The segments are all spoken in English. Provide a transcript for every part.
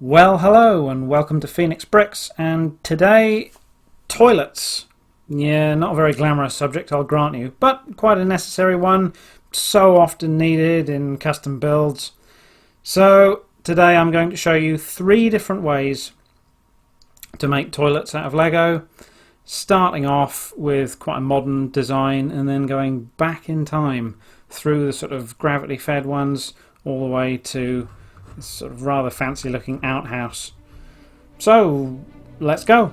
Well, hello and welcome to Phoenix Bricks, and today, toilets. Yeah, not a very glamorous subject, I'll grant you, but quite a necessary one, so often needed in custom builds. So, today I'm going to show you 3 different ways to make toilets out of Lego, starting off with quite a modern design and then going back in time through the sort of gravity-fed ones all the way to sort of rather fancy looking outhouse. So let's go.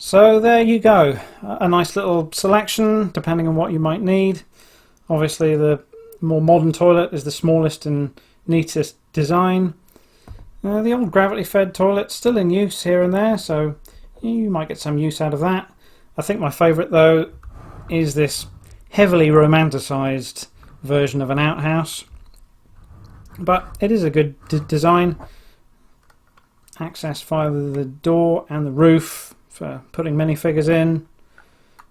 So there you go, a nice little selection depending on what you might need. Obviously the more modern toilet is the smallest and neatest design. The old gravity fed toilet's still in use here and there, so you might get some use out of that. I think my favourite though is this heavily romanticised version of an outhouse, but it is a good design. Access via the door and the roof for putting minifigures in.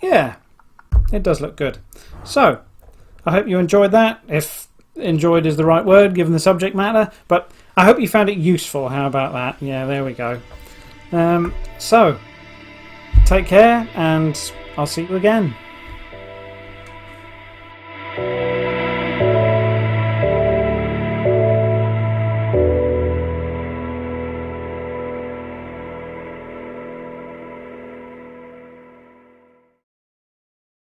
Yeah, it does look good. So I hope you enjoyed that, if enjoyed is the right word given the subject matter, but I hope you found it useful. How about that? Yeah, there we go. So take care and I'll see you again.